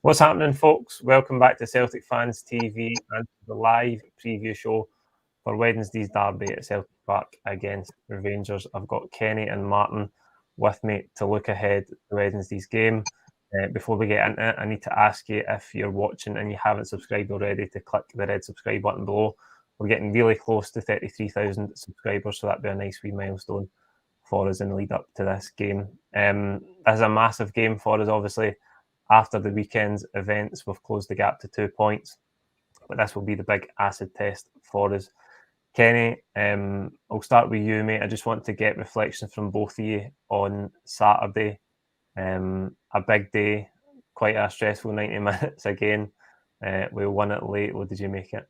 What's happening, folks? Welcome back to Celtic Fans TV and the live preview show for Wednesday's derby at Celtic Park against the Rangers. I've got Kenny and Martin with me to look ahead to Wednesday's game. Before we get into it, I need to ask you, if you're watching and you haven't subscribed already, to click the red subscribe button below. We're getting really close to 33,000 subscribers, so that'd be a nice wee milestone for us in the lead up to this game. This is a massive game for us, obviously. After the weekend's events, we've closed the gap to 2 points, but this will be the big acid test for us. Kenny, I'll start with you, mate. I just want to get reflections from both of you on Saturday. A big day, quite a stressful 90 minutes again. We won it late. What did you make it?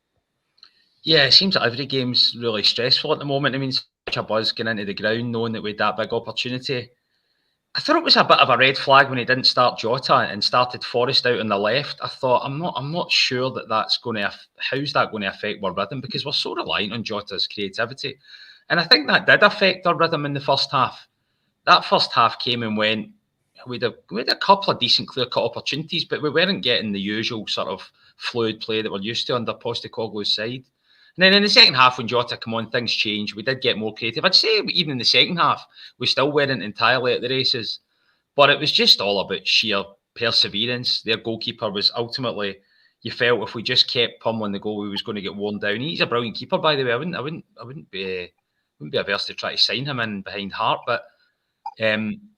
Yeah, it seems that every game's really stressful at the moment. I mean, such a buzz getting into the ground, knowing that we had that big opportunity. I thought it was a bit of a red flag when he didn't start Jota and started Forrest out on the left. I thought, I'm not sure that's going to, how's that going to affect our rhythm, because we're so reliant on Jota's creativity. And I think that did affect our rhythm in the first half. That first half came and went. We had a couple of decent clear-cut opportunities, but we weren't getting the usual sort of fluid play that we're used to under Postecoglou's side. And then in the second half, when Jota came on, things changed. We did get more creative. I'd say even in the second half, we still weren't entirely at the races. But it was just all about sheer perseverance. Their goalkeeper was ultimately, you felt if we just kept pummeling the goal, we was going to get worn down. He's a brilliant keeper, by the way. I wouldn't be averse to try to sign him in behind Hart. But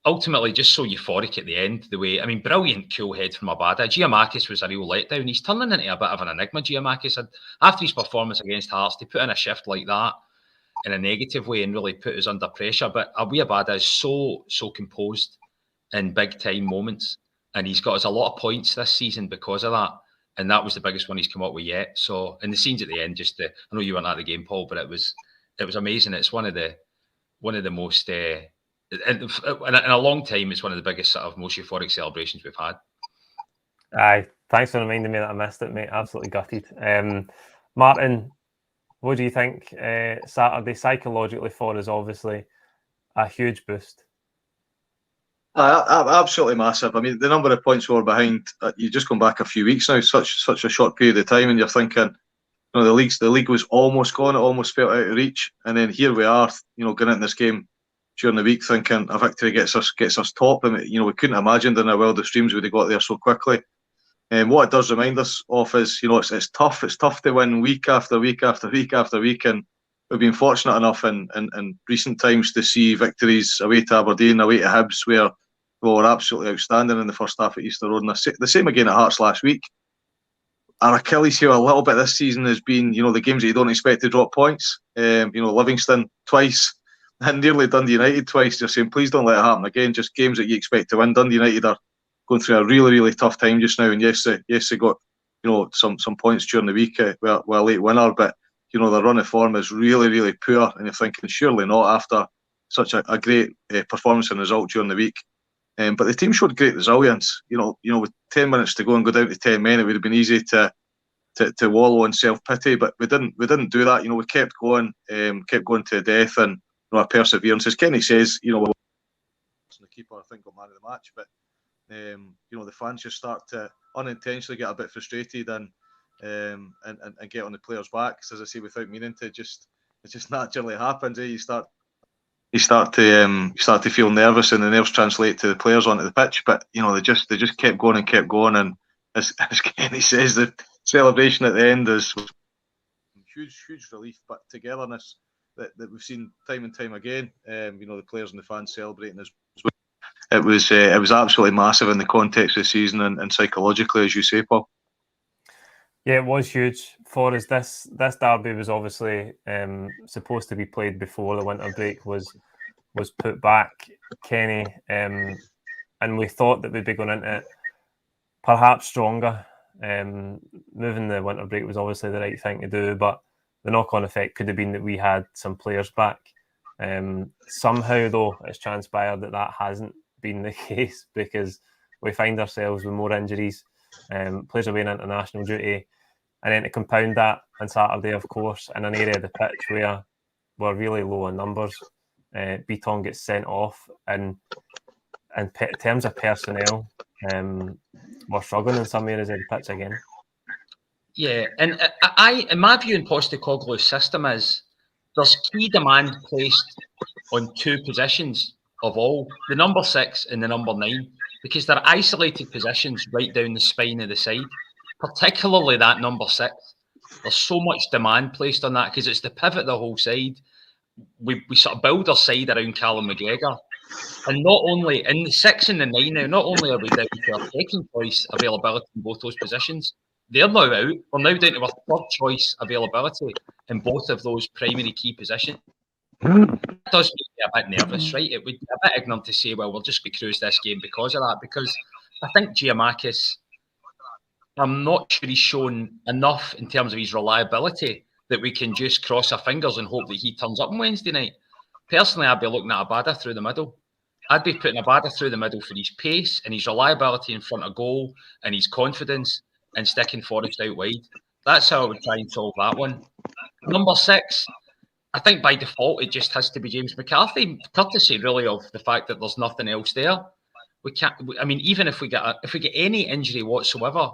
ultimately, just so euphoric at the end, the way, I mean, brilliant cool head from Abada. Giamakis was a real letdown. He's turning into a bit of an enigma, Giamakis. After his performance against Hearts, to put in a shift like that in a negative way and really put us under pressure. But Abada is so composed in big time moments, and he's got us a lot of points this season because of that. And that was the biggest one he's come up with yet. So, and the scenes at the end, I know you weren't at the game, Paul, but it was amazing. It's one of the most. In a long time, it's one of the biggest, sort of most euphoric celebrations we've had. Aye, thanks for reminding me that I missed it, mate. Absolutely gutted. Martin, what do you think? Saturday, psychologically for us, obviously, a huge boost. Absolutely massive. I mean, the number of points we were behind, you just gone back a few weeks now, such a short period of time, and you're thinking, the league was almost gone, it almost felt out of reach, and then here we are, going into this game during the week thinking a victory gets us top. And we couldn't imagine in our wildest dreams we'd have got there so quickly. And what it does remind us of is, it's tough. It's tough to win week after week after week after week. And we've been fortunate enough in recent times to see victories away to Aberdeen, away to Hibs, where we were absolutely outstanding in the first half at Easter Road. And the same again at Hearts last week. Our Achilles heel a little bit this season has been, the games that you don't expect to drop points. Livingston twice, and nearly Dundee United twice. Just saying, please don't let it happen again. Just games that you expect to win. Dundee United are going through a really, really tough time just now. And yes, they got some points during the week. Well, a late winner, but their run of form is really, really poor. And you're thinking, surely not after such a great performance and result during the week. But the team showed great resilience. With 10 minutes to go and go down to 10 men, it would have been easy to wallow in self-pity. But we didn't do that. We kept going to death, and our perseverance. As Kenny says, the keeper, I think, got man of the match. But the fans just start to unintentionally get a bit frustrated and get on the players' backs. As I say, without meaning to, it just naturally happens. You start to feel nervous, and the nerves translate to the players onto the pitch. But they just kept going and kept going. And as Kenny says, the celebration at the end is huge relief, but togetherness that we've seen time and time again. The players and the fans celebrating as well. It was absolutely massive in the context of the season and psychologically, as you say, Paul. Yeah, it was huge for us. This derby was obviously supposed to be played before the winter break was put back, Kenny, and we thought that we'd be going into it perhaps stronger. Moving the winter break was obviously the right thing to do, but the knock-on effect could have been that we had some players back. Somehow, though, it's transpired that hasn't been the case, because we find ourselves with more injuries, players away in international duty, and then to compound that on Saturday, of course, in an area of the pitch where we're really low on numbers, Beaton gets sent off, and in terms of personnel, we're struggling in some areas of the pitch again. Yeah, and I, in my view, in Postecoglou's system is there's key demand placed on two positions of all, the number 6 and the number 9, because they're isolated positions right down the spine of the side, particularly that number 6. There's so much demand placed on that because it's the pivot of the whole side. We sort of build our side around Callum McGregor. And not only in the 6 and the 9 now, not only are we down to our second choice availability in both those positions, they're now out. We're now down to our third choice availability in both of those primary key positions. That does make me a bit nervous, right? It would be a bit ignorant to say, well, we'll just cruise this game because of that, because I think Giamakis, I'm not sure he's shown enough in terms of his reliability that we can just cross our fingers and hope that he turns up on Wednesday night. Personally, I'd be looking at Abada through the middle. I'd be putting Abada through the middle for his pace and his reliability in front of goal and his confidence and sticking Forrest out wide. That's how I would try and solve that one. Number 6, I think by default it just has to be James McCarthy, courtesy really of the fact that there's nothing else there. We can't. I mean, even if we get any injury whatsoever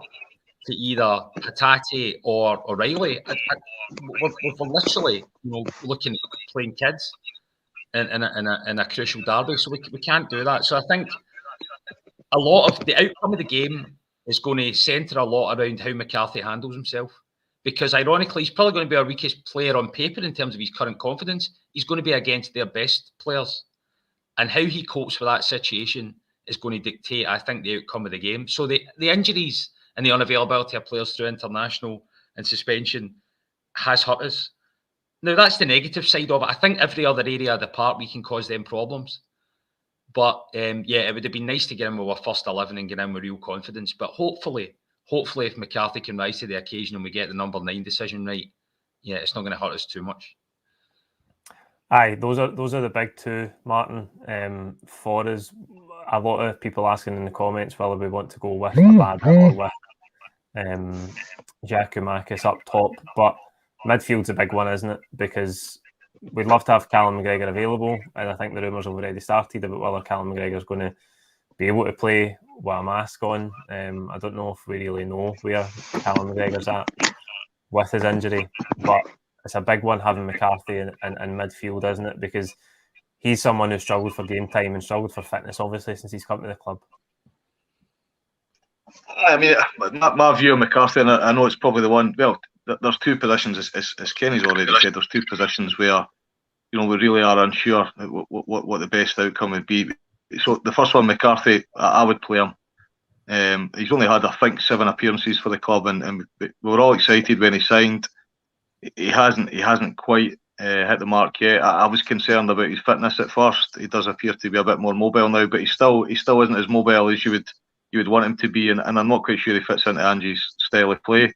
to either Hatate or O'Reilly, we're literally looking at playing kids in a crucial derby, so we can't do that. So I think a lot of the outcome of the game is going to centre a lot around how McCarthy handles himself. Because ironically, he's probably going to be our weakest player on paper in terms of his current confidence. He's going to be against their best players. And how he copes with that situation is going to dictate, I think, the outcome of the game. So the injuries and the unavailability of players through international and suspension has hurt us. Now, that's the negative side of it. I think every other area of the park, we can cause them problems. But, it would have been nice to get in with our first 11 and get in with real confidence. But hopefully, if McCarthy can rise to the occasion and we get the number 9 decision right, it's not going to hurt us too much. Aye, those are the big two, Martin. For us, a lot of people asking in the comments whether we want to go with Abada or with Giacomakis up top. But midfield's a big one, isn't it? Because we'd love to have Callum McGregor available, and I think the rumours have already started about whether Callum McGregor's going to be able to play with a mask on. I don't know if we really know where Callum McGregor's at with his injury, but it's a big one having McCarthy in midfield, isn't it? Because he's someone who struggled for game time and struggled for fitness, obviously, since he's come to the club. I mean, my view of McCarthy, and I know it's probably the one. Well, there's two positions, as Kenny's already said. There's two positions where we really are unsure what the best outcome would be. So the first one, McCarthy, I would play him. He's only had, I think, 7 appearances for the club, and we were all excited when he signed. He hasn't quite hit the mark yet. I was concerned about his fitness at first. He does appear to be a bit more mobile now, but he still isn't as mobile as you would want him to be, and I'm not quite sure he fits into Angie's style of play.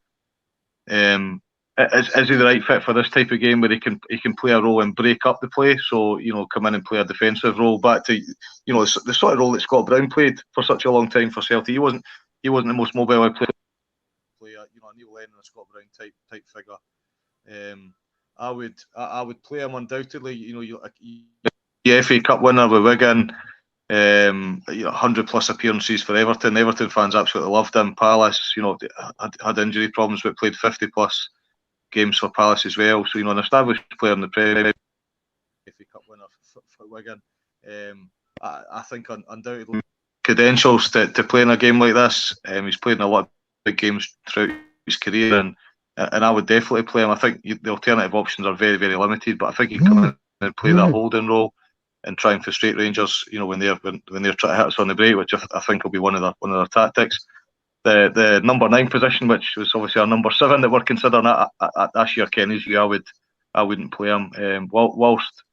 Is he the right fit for this type of game where he can play a role and break up the play? So come in and play a defensive role, back to the sort of role that Scott Brown played for such a long time for Celtic. He wasn't the most mobile player. A Neil Lennon or Scott Brown type figure. I would play him undoubtedly. The FA Cup winner with Wigan. 100+ appearances for Everton. Everton fans absolutely loved him. Palace, had injury problems, but played 50+ games for Palace as well. So an established player in the Premier League, FA Cup winner for Wigan. I think undoubtedly credentials to play in a game like this. He's played in a lot of big games throughout his career, and I would definitely play him. I think the alternative options are very, very limited, but I think he can come in and play that holding role and try and frustrate Rangers, when they're trying to hit us on the break, which I think will be one of their tactics. The number 9 position, which was obviously our number 7 that we're considering at this year, Kenny's view, I wouldn't play him. Whilst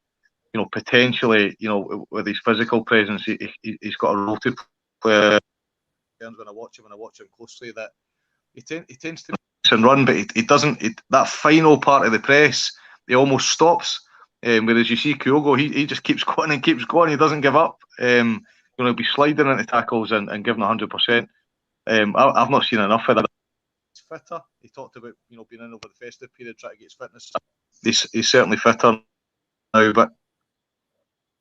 potentially, with his physical presence, he's got a role to play. When I watch him closely, that he tends to press and run, but he doesn't. That final part of the press, he almost stops. Whereas you see Kyogo, he just keeps going and keeps going. He doesn't give up. He'll be sliding into tackles and giving 100%. I've not seen enough of that. He's fitter. He talked about being in over the festive period, trying to get his fitness. He's certainly fitter now, but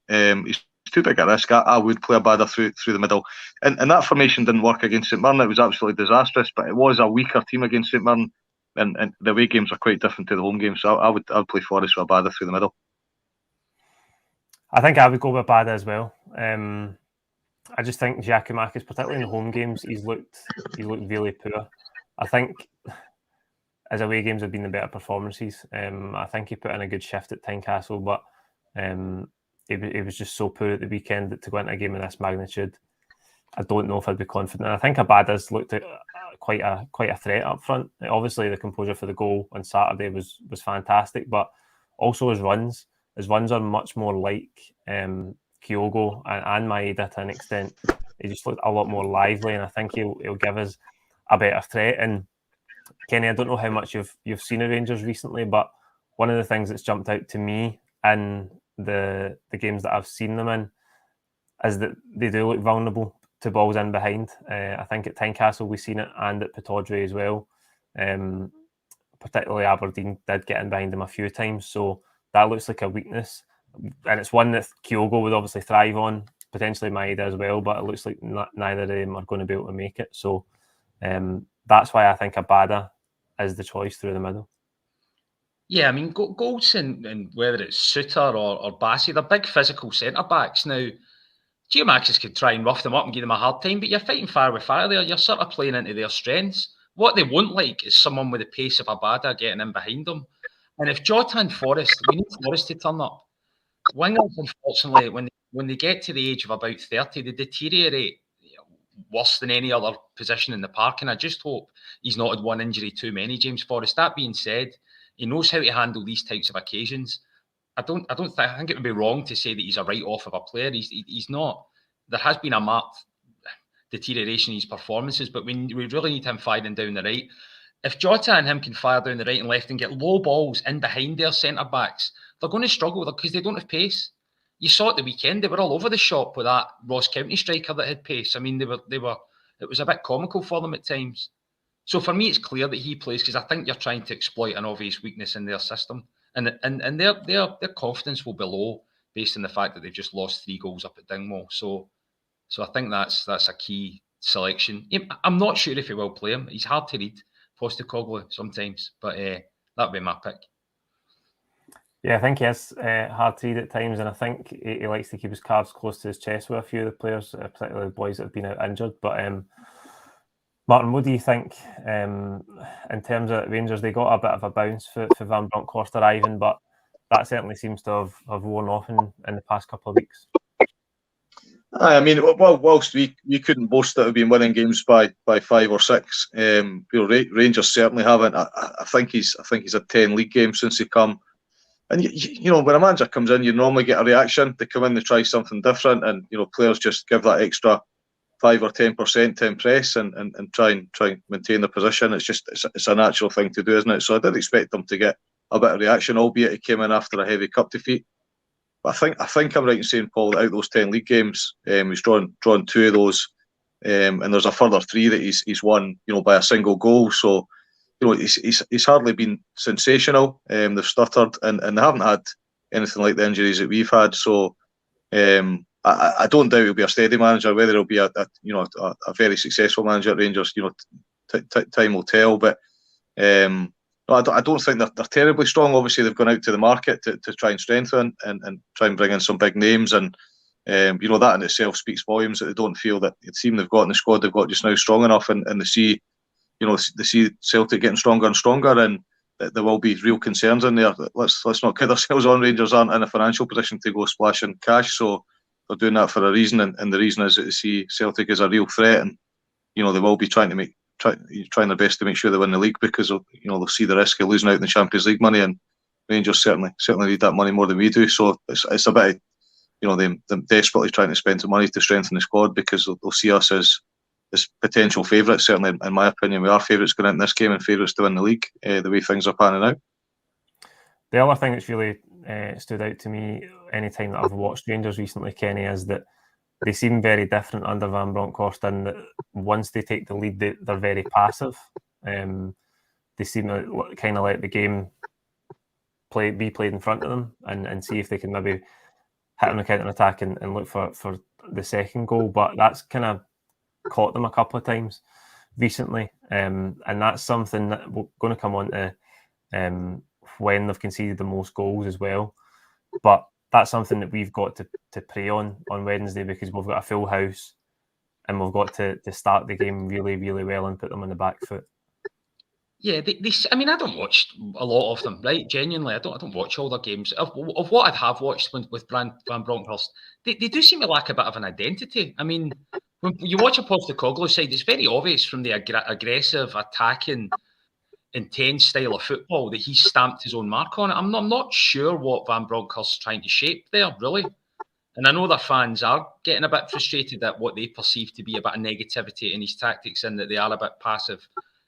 he's too big a risk. I would play Abada through the middle. And that formation didn't work against St Mirren. It was absolutely disastrous, but it was a weaker team against St Mirren. And the away games are quite different to the home games. So I would play Forrest with Abada through the middle. I think I would go with Abada as well. I just think Giakoumakis, particularly in the home games, he's looked really poor. I think his away games have been the better performances. I think he put in a good shift at Tynecastle, but he was just so poor at the weekend that to go into a game of this magnitude, I don't know if I'd be confident. I think Abada's looked at quite a threat up front. Obviously, the composure for the goal on Saturday was fantastic, but also his runs. His runs are much more like Kyogo and Maeda to an extent. He just looked a lot more lively, and I think he'll give us a better threat. And Kenny, I don't know how much you've seen of Rangers recently, but one of the things that's jumped out to me in the games that I've seen them in is that they do look vulnerable to balls in behind. I think at Tynecastle we've seen it, and at Pittodrie as well. Particularly Aberdeen did get in behind them a few times, so that looks like a weakness. And it's one that Kyogo would obviously thrive on, potentially Maeda as well, but it looks like neither of them are going to be able to make it. So that's why I think Abada is the choice through the middle. Yeah, I mean, Goldson, and whether it's Suter or Bassey, they're big physical centre-backs. Now, Giakoumakis could try and rough them up and give them a hard time, but you're fighting fire with fire there. You're sort of playing into their strengths. What they won't like is someone with the pace of Abada getting in behind them. And if Jota and Forrest, we need Forrest to turn up. Wingers, unfortunately, when they get to the age of about 30, they deteriorate worse than any other position in the park. And I just hope he's not had one injury too many, James Forrest. That being said, he knows how to handle these types of occasions. I think it would be wrong to say that he's a write-off of a player. He's not. There has been a marked deterioration in his performances, but we really need him firing down the right. If Jota and him can fire down the right and left and get low balls in behind their centre-backs, they're going to struggle because they don't have pace. You saw at the weekend, they were all over the shop with that Ross County striker that had pace. I mean, they were. It was a bit comical for them at times. So for me, it's clear that he plays because I think you're trying to exploit an obvious weakness in their system, and their confidence will be low based on the fact that they've just lost 3 goals up at Dingwall. So I think that's a key selection. I'm not sure if he will play him. He's hard to read, Postecoglou sometimes, but that'd be my pick. Yeah, I think he is hard to read at times, and I think he likes to keep his cards close to his chest with a few of the players, particularly the boys that have been out injured. But Martin, what do you think in terms of Rangers? They got a bit of a bounce for Van Bronckhorst arriving, but that certainly seems to have worn off in the past couple of weeks. I mean, whilst we couldn't boast that we've been winning games by 5 or 6, Rangers certainly haven't. I think he's had 10 league games since he come. And when a manager comes in, you normally get a reaction. They come in, they try something different, and players just give that extra 5 or 10% to impress and try and maintain their position. It's a natural thing to do, isn't it? So I did expect them to get a bit of reaction, albeit he came in after a heavy cup defeat. But I think I'm right in saying, Paul, that out those 10 league games, he's drawn 2 of those, and there's a further 3 that he's won, by a single goal. So he's hardly been sensational. They've stuttered, and they haven't had anything like the injuries that we've had. So I don't doubt he'll be a steady manager. Whether he'll be a very successful manager at Rangers, time will tell. But I don't think they're terribly strong. Obviously, they've gone out to the market to try and strengthen and try and bring in some big names, and that in itself speaks volumes that they don't feel that the team they've got in the squad they've got just now strong enough, and they see Celtic getting stronger and stronger, and there will be real concerns in there. Let's not kid ourselves on. Rangers aren't in a financial position to go splashing cash, so they're doing that for a reason, and the reason is that they see Celtic as a real threat, and they will be trying their best to make sure they win the league, because they'll see the risk of losing out in the Champions League money, and Rangers certainly need that money more than we do. So it's a bit of, them desperately trying to spend some money to strengthen the squad, because they'll see us as potential favourites. Certainly, in my opinion, we are favourites going into this game and favourites to win the league, the way things are panning out. The other thing that's really stood out to me anytime that I've watched Rangers recently, Kenny, is that they seem very different under Van Bronckhorst, and that once they take the lead, they're very passive. They seem to kind of let the game be played in front of them, and see if they can maybe hit on the counter attack and look for the second goal. But that's kind of caught them a couple of times recently, and that's something that we're going to come on to when they've conceded the most goals as well. But that's something that we've got to prey on Wednesday, because we've got a full house and we've got to start the game really, really well and put them on the back foot. Yeah, I mean, I don't watch a lot of them, right? Genuinely, I don't watch all their games. Of what I have watched with Van Bronckhorst, they do seem to lack a bit of an identity. I mean, when you watch a Postecoglou side, it's very obvious from the aggressive, attacking, intense style of football that he's stamped his own mark on it. I'm not sure what Van Bronckhorst's trying to shape there, really. And I know their fans are getting a bit frustrated at what they perceive to be a bit of negativity in his tactics, and that they are a bit passive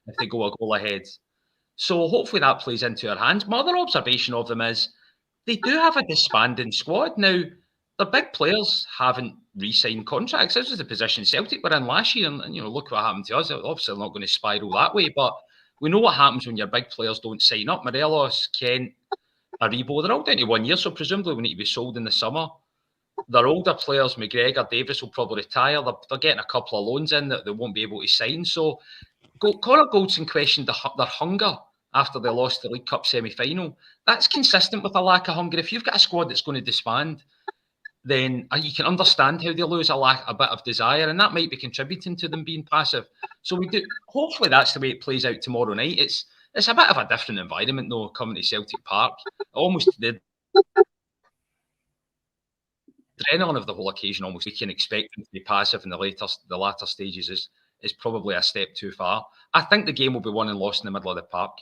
if they go a goal ahead. So hopefully that plays into our hands. My other observation of them is they do have a disbanding squad. Now, their big players haven't re-signed contracts. This was the position Celtic were in last year, and look what happened to us. Obviously, they're not going to spiral that way, but we know what happens when your big players don't sign up. Morelos, Kent, Aribo, they're all down to 1 year, so presumably we need to be sold in the summer. Their older players, McGregor, Davis, will probably retire. They're getting a couple of loans in that they won't be able to sign. So Connor Goldson questioned their hunger after they lost the League Cup semi-final. That's consistent with a lack of hunger. If you've got a squad that's going to disband, then you can understand how they lose a bit of desire, and that might be contributing to them being passive. So hopefully that's the way it plays out tomorrow night. It's a bit of a different environment though, coming to Celtic Park. Almost the adrenaline of the whole occasion, almost we can expect them to be passive in the latter stages is probably a step too far. I think the game will be won and lost in the middle of the park.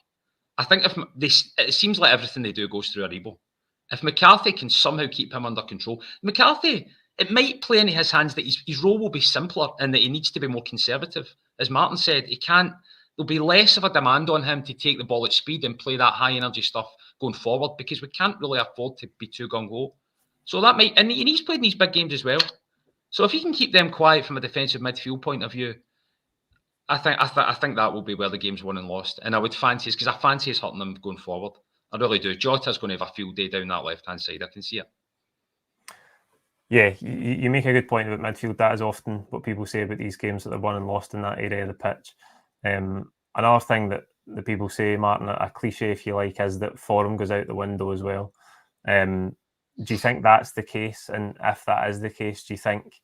I think it seems like everything they do goes through Aribo. If McCarthy can somehow keep him under control, McCarthy, it might play into his hands that his role will be simpler and that he needs to be more conservative. As Martin said, there'll be less of a demand on him to take the ball at speed and play that high energy stuff going forward, because we can't really afford to be too gung-ho. So that might, and he's played in these big games as well. So if he can keep them quiet from a defensive midfield point of view, I think that will be where the game's won and lost. And I would fancy us, because I fancy us hurting them going forward. I really do. Jota's going to have a field day down that left-hand side. I can see it. Yeah, you make a good point about midfield. That is often what people say about these games, that they're won and lost in that area of the pitch. Another thing that the people say, Martin, a cliche if you like, is that form goes out the window as well. Do you think that's the case? And if that is the case, do you think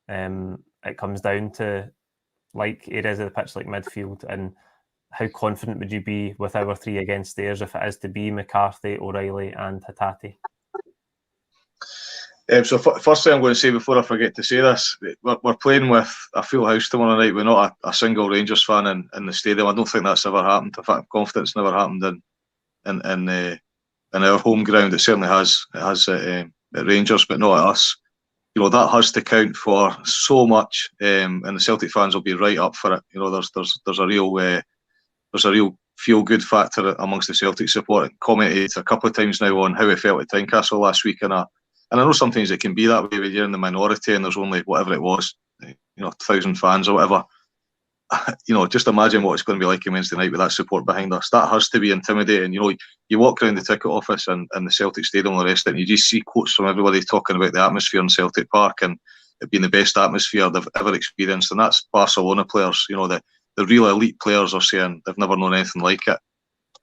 it comes down to like areas of the pitch like midfield? And how confident would you be with our three against theirs if it is to be McCarthy, O'Reilly and Hatate? So first thing I'm going to say before I forget to say this, we're playing with a full house tomorrow night. We're not a single Rangers fan in the stadium. I don't think that's ever happened. In fact, I'm confident it's never happened in our home ground. It certainly has. It has at Rangers, but not at us. That has to count for so much, and the Celtic fans will be right up for it. There's a real feel-good factor amongst the Celtic support. I commented a couple of times now on how it felt at Tynecastle last week, and I know sometimes it can be that way when you're in the minority and there's only whatever it was, 1,000 fans or whatever. Just imagine what it's going to be like on Wednesday night with that support behind us. That has to be intimidating. You walk around the ticket office and the Celtic Stadium and the rest of it, and you just see quotes from everybody talking about the atmosphere in Celtic Park and it being the best atmosphere they've ever experienced. And that's Barcelona players. The real elite players are saying they've never known anything like it.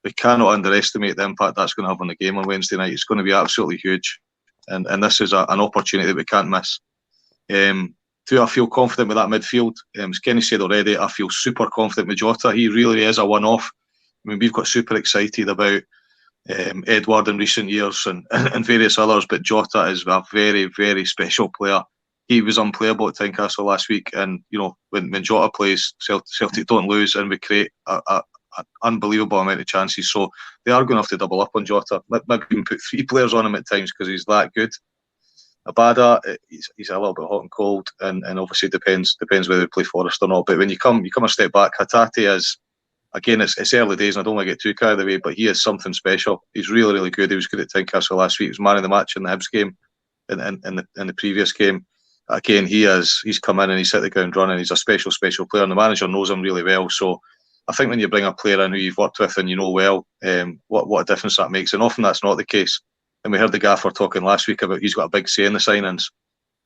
We cannot underestimate the impact that's going to have on the game on Wednesday night. It's going to be absolutely huge. And this is an opportunity that we can't miss. I feel confident with that midfield. As Kenny said already, I feel super confident with Jota. He really is a one-off. I mean, we've got super excited about Edward in recent years and various others, but Jota is a very, very special player. He was unplayable at Tynecastle last week, and when Jota plays, Celtic don't lose, and we create an unbelievable amount of chances. So they are going to have to double up on Jota. Maybe even put 3 players on him at times because he's that good. Abada, he's a little bit hot and cold, and obviously depends whether they play Forest or not. But when you come a step back, Hatate is, again, it's early days, and I don't want to get too carried away, but he is something special. He's really, really good. He was good at Tynecastle last week. He was man of the match in the Hibs game, in the previous game. Again, he's come in and he's hit the ground running. He's a special player, and the manager knows him really well. So I think when you bring a player in who you've worked with and you know well, what a difference that makes. And often that's not the case. and we heard the gaffer talking last week about he's got a big say in the signings.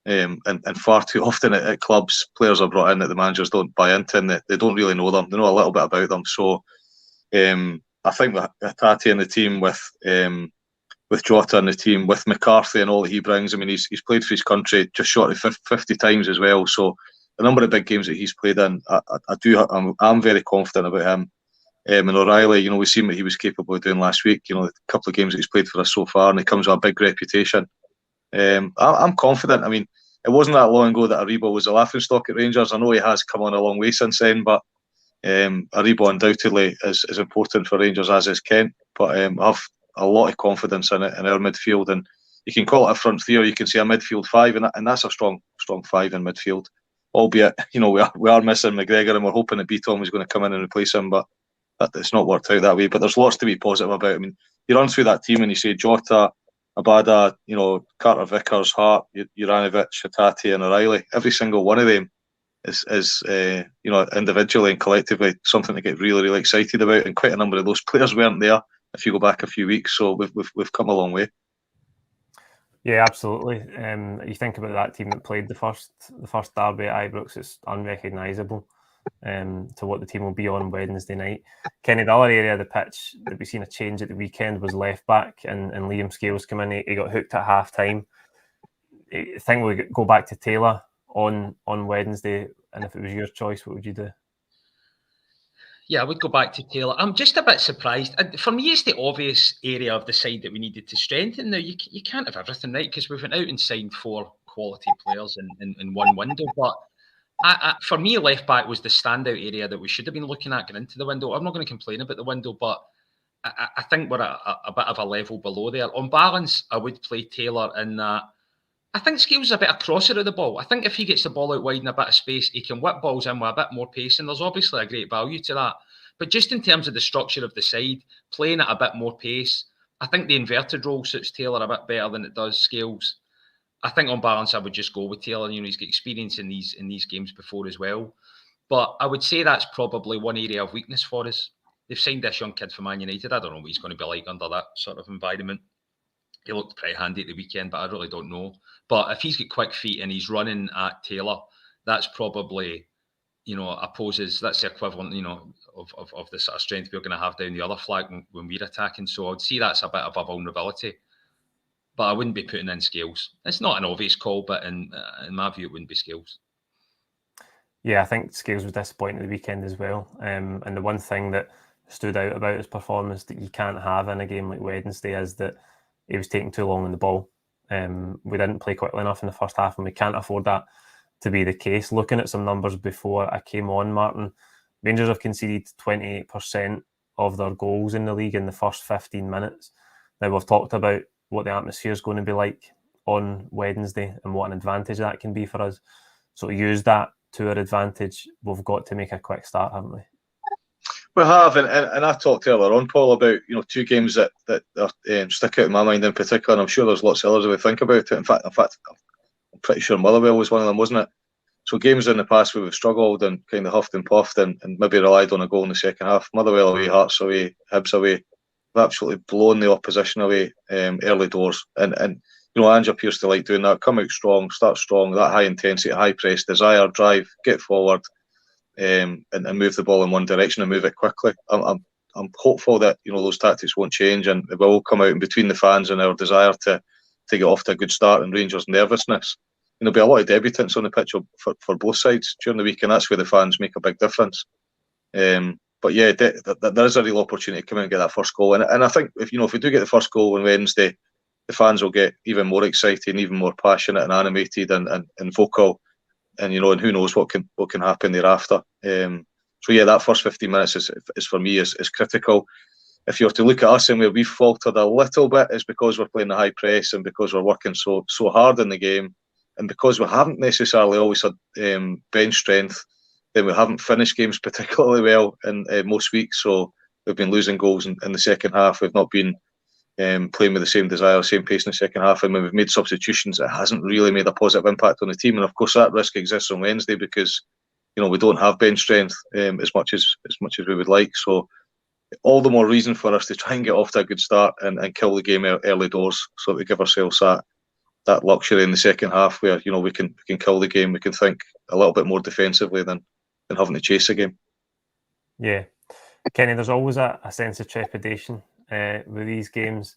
And far too often at clubs, players are brought in that the managers don't buy into, and they don't really know them. They know a little bit about them. So I think with Hatate and the team, with Jota and the team, with McCarthy and all that he brings, I mean, he's played for his country just short of 50 times as well. So the number of big games that he's played in, I'm very confident about him. And O'Reilly, we've seen what he was capable of doing last week. A couple of games that he's played for us so far, and he comes with a big reputation. I'm confident. I mean, it wasn't that long ago that Aribo was a laughingstock at Rangers. I know he has come on a long way since then, but Aribo undoubtedly is important for Rangers, as is Kent. But I have a lot of confidence in our midfield, and you can call it a front three, or you can say a midfield five, and that's a strong five in midfield. Albeit, we are missing McGregor, and we're hoping that Beaton was going to come in and replace him, but it's not worked out that way. But there's lots to be positive about. I mean, you run through that team and you say Jota, Abada, Carter Vickers, Hart, Juranovic, Hatate, and O'Reilly. Every single one of them is individually and collectively something to get really, really excited about. And quite a number of those players weren't there if you go back a few weeks. So we've come a long way. Yeah, absolutely. You think about that team that played the first derby at Ibrox, it's unrecognisable to what the team will be on Wednesday night. Kenny, the other area of the pitch that we've seen a change at the weekend was left back, and Liam Scales come in. He got hooked at half time. I think we go back to Taylor on Wednesday, and if it was your choice, what would you do? Yeah, I would go back to Taylor. I'm just a bit surprised. For me, it's the obvious area of the side that we needed to strengthen. Now, you can't have everything right, because we've went out and signed 4 quality players in one window. But for me, left back was the standout area that we should have been looking at going into the window. I'm not going to complain about the window, but I think we're a bit of a level below there. On balance, I would play Taylor in that. I think Scales is a bit of crosser of the ball. I think if he gets the ball out wide in a bit of space, he can whip balls in with a bit more pace, and there's obviously a great value to that. But just in terms of the structure of the side, playing at a bit more pace, I think the inverted role suits Taylor a bit better than it does Scales. I think on balance, I would just go with Taylor. He's got experience in these games before as well. But I would say that's probably one area of weakness for us. They've signed this young kid for Man United. I don't know what he's going to be like under that sort of environment. He looked pretty handy at the weekend, but I really don't know. But if he's got quick feet and he's running at Taylor, that's probably, that's the equivalent, of the sort of strength we're going to have down the other flank when we're attacking. So I'd see that's a bit of a vulnerability. But I wouldn't be putting in Scales. It's not an obvious call, but in my view, it wouldn't be Scales. Yeah, I think Scales was disappointing at the weekend as well. And the one thing that stood out about his performance that you can't have in a game like Wednesday is that he was taking too long on the ball. We didn't play quickly enough in the first half, and we can't afford that to be the case. Looking at some numbers before I came on, Martin, Rangers have conceded 28% of their goals in the league in the first 15 minutes. Now, we've talked about what the atmosphere is going to be like on Wednesday and what an advantage that can be for us. So to use that to our advantage, we've got to make a quick start, haven't we? We have, and I talked earlier on, Paul, about 2 games that stick out in my mind in particular, and I'm sure there's lots of others if we think about it. In fact, I'm pretty sure Motherwell was one of them, wasn't it? So games in the past where we've struggled and kind of huffed and puffed and maybe relied on a goal in the second half. Motherwell away, Hearts away, Hibs away. We've absolutely blown the opposition away early doors, and Ange appears to like doing that. Come out strong, start strong, that high intensity, high press, desire, drive, get forward. And move the ball in one direction and move it quickly. I'm hopeful that those tactics won't change, and it will come out in between the fans and our desire to get off to a good start and Rangers' nervousness. There'll be a lot of debutants on the pitch for both sides during the week, and that's where the fans make a big difference. But yeah, there is a real opportunity to come in and get that first goal, and I think if we do get the first goal on Wednesday, the fans will get even more excited and even more passionate and animated and vocal. And and who knows what can happen thereafter. So yeah, that first 15 minutes is for me is critical. If you were to look at us and where we've faltered a little bit, it's because we're playing the high press and because we're working so hard in the game, and because we haven't necessarily always had bench strength, then we haven't finished games particularly well in most weeks. So we've been losing goals in the second half. We've not been playing with the same desire, same pace in the second half, and when we've made substitutions, it hasn't really made a positive impact on the team. And of course, that risk exists on Wednesday because we don't have bench strength as much as we would like. So all the more reason for us to try and get off to a good start and kill the game early doors, so that we give ourselves that luxury in the second half where we can kill the game. We can think a little bit more defensively than having to chase the game. Yeah, Kenny, there's always a sense of trepidation with these games.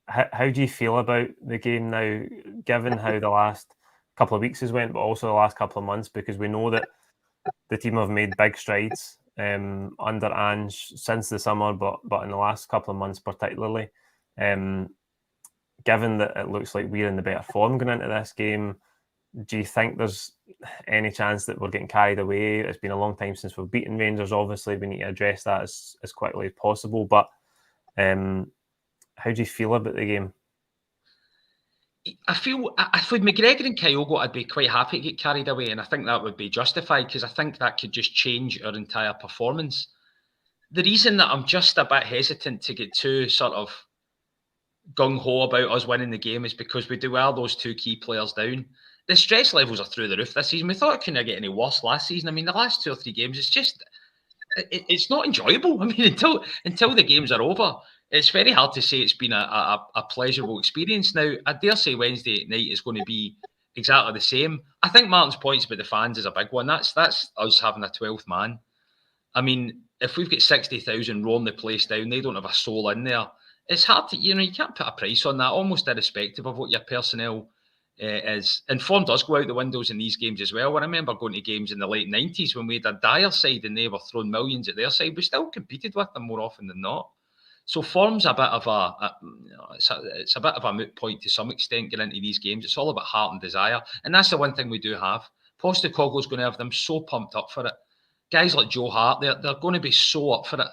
How do you feel about the game now, given how the last couple of weeks has went, but also the last couple of months? Because we know that the team have made big strides under Ange since the summer, but in the last couple of months particularly. Given that it looks like we're in the better form going into this game, do you think there's any chance that we're getting carried away? It's been a long time since we've beaten Rangers. Obviously, we need to address that as quickly as possible. But how do you feel about the game? I feel if with McGregor and Kyogo, I'd be quite happy to get carried away, and I think that would be justified because I think that could just change our entire performance. The reason that I'm just a bit hesitant to get too sort of gung-ho about us winning the game is because we do wear those two key players down. The stress levels are through the roof this season. We thought it couldn't get any worse last season. I mean, the last 2 or 3 games, it's not enjoyable. I mean, until the games are over, it's very hard to say it's been a pleasurable experience. Now, I dare say Wednesday night is going to be exactly the same. I think Martin's points about the fans is a big one. That's us having a 12th man. I mean, if we've got 60,000 roaring the place down, they don't have a soul in there. It's hard to, you can't put a price on that, almost irrespective of what your personnel is. And form does go out the windows in these games as well. I remember going to games in the late 90s when we had a dire side and they were throwing millions at their side. We still competed with them more often than not. So form's a bit of it's a bit of a moot point to some extent getting into these games. It's all about heart and desire. And that's the one thing we do have. Postecoglou's going to have them so pumped up for it. Guys like Joe Hart, they're going to be so up for it.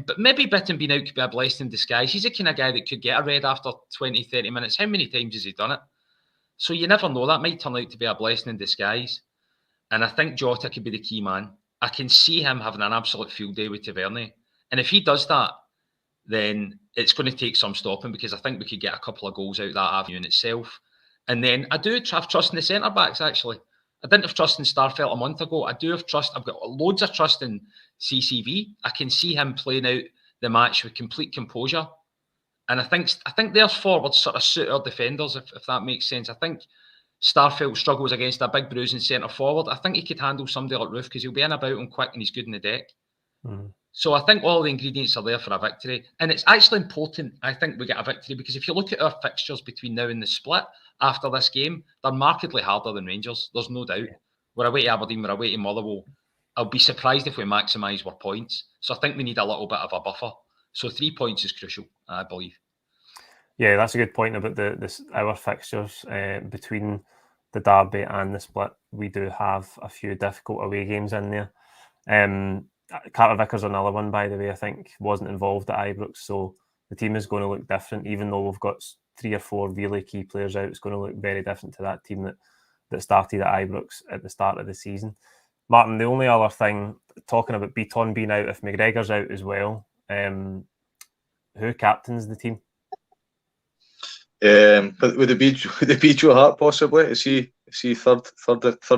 But maybe Bitten being out could be a blessing in disguise. He's the kind of guy that could get a red after 20, 30 minutes. How many times has he done it? So you never know. That might turn out to be a blessing in disguise. And I think Jota could be the key man. I can see him having an absolute field day with Tavernier. And if he does that, then it's going to take some stopping because I think we could get a couple of goals out that avenue in itself. And then I do have trust in the centre-backs, actually. I didn't have trust in Starfelt a month ago. I do have trust. I've got loads of trust in CCV. I can see him playing out the match with complete composure. And I think their forwards sort of suit our defenders, if that makes sense. I think Starfelt struggles against a big bruising centre forward. I think he could handle somebody like Roof because he'll be in about him quick and he's good in the deck. Mm-hmm. So I think all the ingredients are there for a victory. And it's actually important, I think, we get a victory because if you look at our fixtures between now and the split after this game, they're markedly harder than Rangers. There's no doubt. We're away to Aberdeen, we're away to Motherwell. I'll be surprised if we maximise our points. So I think we need a little bit of a buffer. So 3 points is crucial, I believe. Yeah, that's a good point about our fixtures between the derby and the split. We do have a few difficult away games in there. Carter Vickers, another one, by the way, I think wasn't involved at Ibrox, so the team is going to look different. Even though we've got 3 or 4 really key players out, it's going to look very different to that team that started at Ibrox at the start of the season. Martin, the only other thing, talking about Beaton being out, if McGregor's out as well, who captains the team? But would it be Joe Hart possibly? Is he third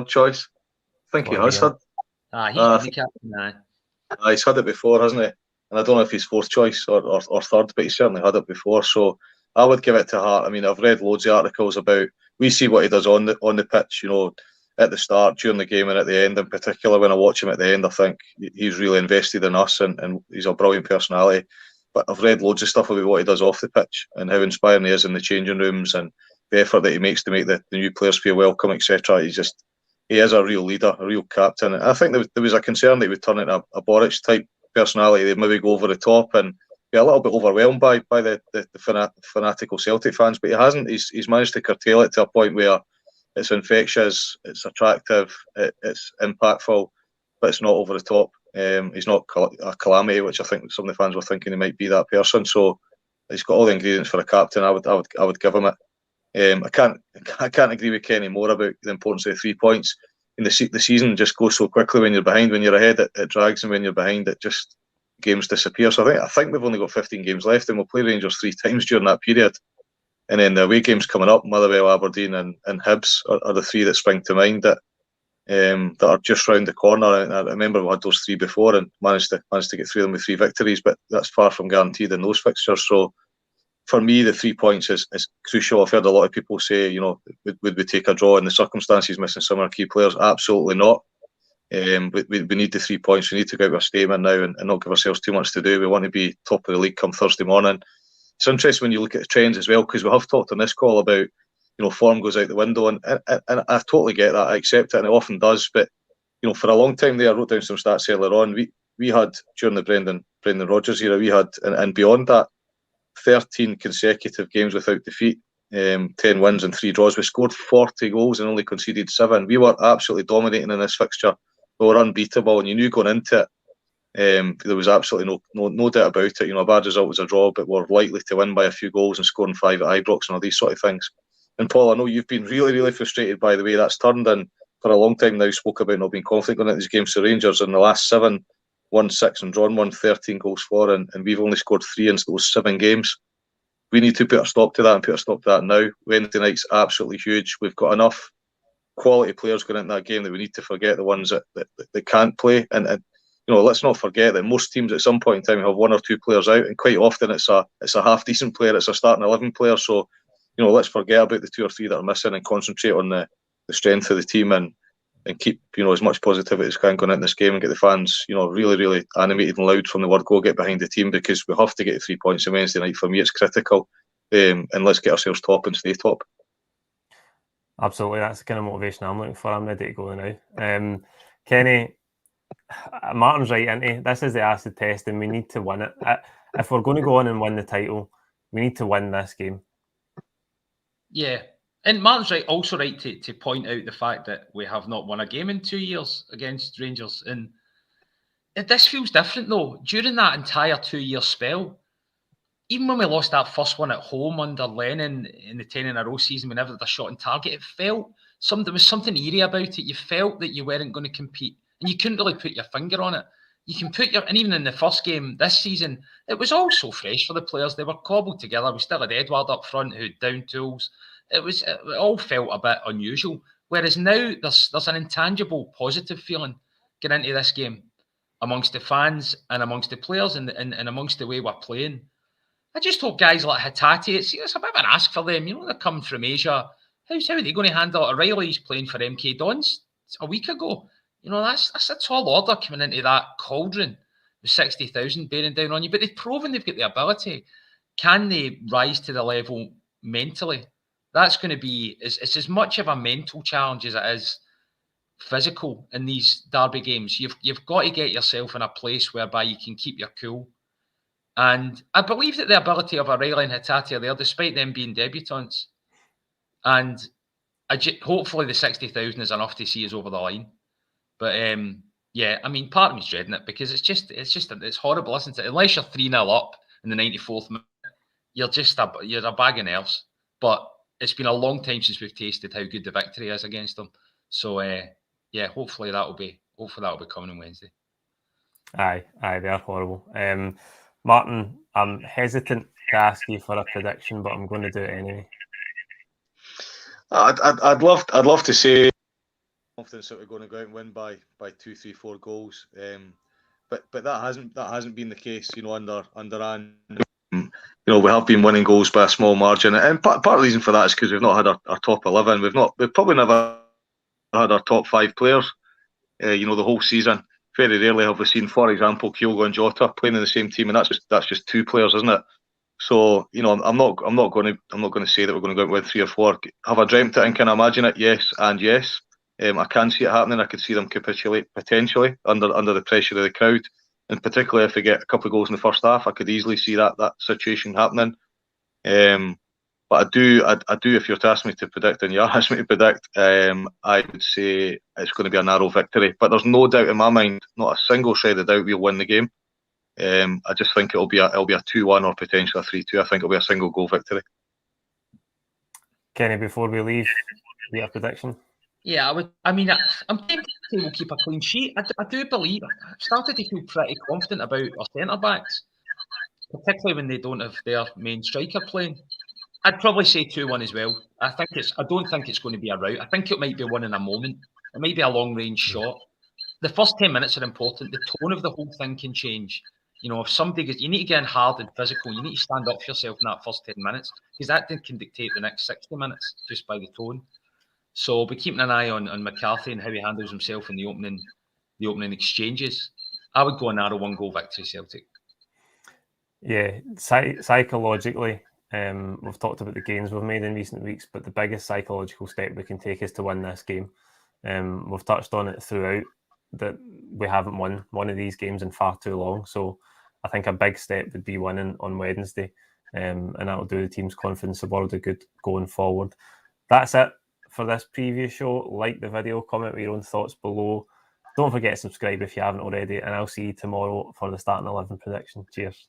choice? I think he has had. He's the captain. He's had it before, hasn't he? And I don't know if he's 4th choice or 3rd, but he's certainly had it before. So I would give it to Hart. I mean, I've read loads of articles about. We see what he does on the pitch, at the start, during the game, and at the end. In particular, when I watch him at the end, I think he's really invested in us, and he's a brilliant personality. But I've read loads of stuff about what he does off the pitch and how inspiring he is in the changing rooms and the effort that he makes to make the new players feel welcome, etc. He is a real leader, a real captain. And I think there was a concern that he would turn into a Boric type personality. They'd maybe go over the top and be a little bit overwhelmed by the fanatical Celtic fans, but he hasn't. He's managed to curtail it to a point where it's infectious, it's attractive, it's impactful, but it's not over the top. He's not a calamity, which I think some of the fans were thinking he might be that person. So he's got all the ingredients for a captain. I would give him it. I can't agree with Kenny more about the importance of the 3 points. The season just goes so quickly when you're behind. When you're ahead, it drags, and when you're behind, it just games disappear. So I think we've only got 15 games left, and we'll play Rangers 3 times during that period. And then the away games coming up, Motherwell, Aberdeen, and Hibs are the 3 that spring to mind. That that are just round the corner. And I remember we had those 3 before and managed to get through them with 3 victories, but that's far from guaranteed in those fixtures. So for me, the 3 points is crucial. I've heard a lot of people say, would we take a draw in the circumstances, missing some of our key players? Absolutely not. We need the 3 points. We need to go out with a statement now and not give ourselves too much to do. We want to be top of the league come Thursday morning. It's interesting when you look at the trends as well, because we have talked on this call about, form goes out the window, and I totally get that. I accept it, and it often does. But for a long time there, I wrote down some stats earlier on. We had during the Brendan Rodgers era, we had and beyond that, 13 consecutive games without defeat, 10 wins and 3 draws. We scored 40 goals and only conceded 7. We were absolutely dominating in this fixture. We were unbeatable, and you knew going into it, there was absolutely no doubt about it. A bad result was a draw, but we're likely to win by a few goals and scoring 5 at Ibrox and all these sort of things. And Paul, I know you've been really, really frustrated by the way that's turned, and for a long time now spoke about not being confident going into these games. So Rangers in the last 7 won 6 and drawn 1, 13 goals for, and we've only scored 3 in those 7 games. We need to put a stop to that and put a stop to that now. Wednesday night's absolutely huge. We've got enough quality players going into that game that we need to forget the ones that can't play. And let's not forget that most teams at some point in time have 1 or 2 players out, and quite often it's a half decent player, it's a starting 11 player. So let's forget about the 2 or 3 that are missing and concentrate on the strength of the team and keep as much positivity as can going into this game and get the fans really, really animated and loud from the word go, get behind the team, because we have to get 3 points on Wednesday night. For me, it's critical, and let's get ourselves top and stay top. Absolutely, that's the kind of motivation I'm looking for. I'm ready to go now. Kenny, Martin's right, isn't he? This is the acid test, and we need to win it. If we're going to go on and win the title, we need to win this game. Yeah, and Martin's right, also right to point out the fact that we have not won a game in 2 years against Rangers. And this feels different, though. During that entire 2-year spell, even when we lost that first one at home under Lennon in the 10 in a row season, we never had a shot on target. It felt there was something eerie about it. You felt that you weren't going to compete, and you couldn't really put your finger on it. You can and even in the first game this season, it was all so fresh for the players. They were cobbled together. We still had Edward up front who had down tools. It all felt a bit unusual. Whereas now there's an intangible positive feeling getting into this game amongst the fans and amongst the players and amongst the way we're playing. I just hope guys like Hatate, it's a bit of an ask for them. They're coming from Asia. How are they going to handle it? O'Reilly's playing for MK Dons a week ago. That's a tall order coming into that cauldron with 60,000 bearing down on you. But they've proven they've got the ability. Can they rise to the level mentally? That's going to be, it's as much of a mental challenge as it is physical in these derby games. You've got to get yourself in a place whereby you can keep your cool. And I believe that the ability of O'Reilly and Hatate are there, despite them being debutants. And hopefully the 60,000 is enough to see us over the line. But part of me's dreading it, because it's horrible, isn't it? Unless you're 3-0 up in the 94th minute, you're a bag of nerves. But it's been a long time since we've tasted how good the victory is against them. So hopefully that'll be coming on Wednesday. Aye, they are horrible. Martin, I'm hesitant to ask you for a prediction, but I'm going to do it anyway. I'd love to say confidence that we're going to go out and win by 2, 3, 4 goals. But that hasn't been the case. Under Anne, we have been winning goals by a small margin, and part of the reason for that is because we've not had our top 11. We've probably never had our top 5 players. The whole season. Very rarely have we seen, for example, Kyogo and Jota playing in the same team, and that's just 2 players, isn't it? So I'm not going to say that we're going to go out and win 3 or 4. Have I dreamt it and can I imagine it? Yes, and yes. I can see it happening. I could see them capitulate potentially under the pressure of the crowd, and particularly if they get a couple of goals in the first half, I could easily see that situation happening. But I do. If you're to ask me to predict, and you are asking me to predict, I would say it's going to be a narrow victory. But there's no doubt in my mind, not a single shred of doubt, we'll win the game. I just think it'll be a 2-1 or potentially a 3-2. I think it'll be a single goal victory. Kenny, before we leave, do you have a prediction? Yeah, I'm tempted to say we'll keep a clean sheet. I do believe I've started to feel pretty confident about our centre backs, particularly when they don't have their main striker playing. I'd probably say 2-1 as well. I don't think it's going to be a rout. I think it might be one in a moment. It might be a long-range shot. The first 10 minutes are important. The tone of the whole thing can change. You know, if somebody gets, you need to get in hard and physical. You need to stand up for yourself in that first 10 minutes because that can dictate the next 60 minutes just by the tone. So we'll be keeping an eye on McCarthy and how he handles himself in the opening exchanges. I would go a narrow 1-goal victory, Celtic. Yeah, psychologically, we've talked about the gains we've made in recent weeks, but the biggest psychological step we can take is to win this game. We've touched on it throughout that we haven't won one of these games in far too long. So I think a big step would be winning on Wednesday, and that'll do the team's confidence a world of good going forward. That's it for this preview show. Like the video, comment with your own thoughts below. Don't forget to subscribe if you haven't already, and I'll see you tomorrow for the starting 11 prediction. Cheers.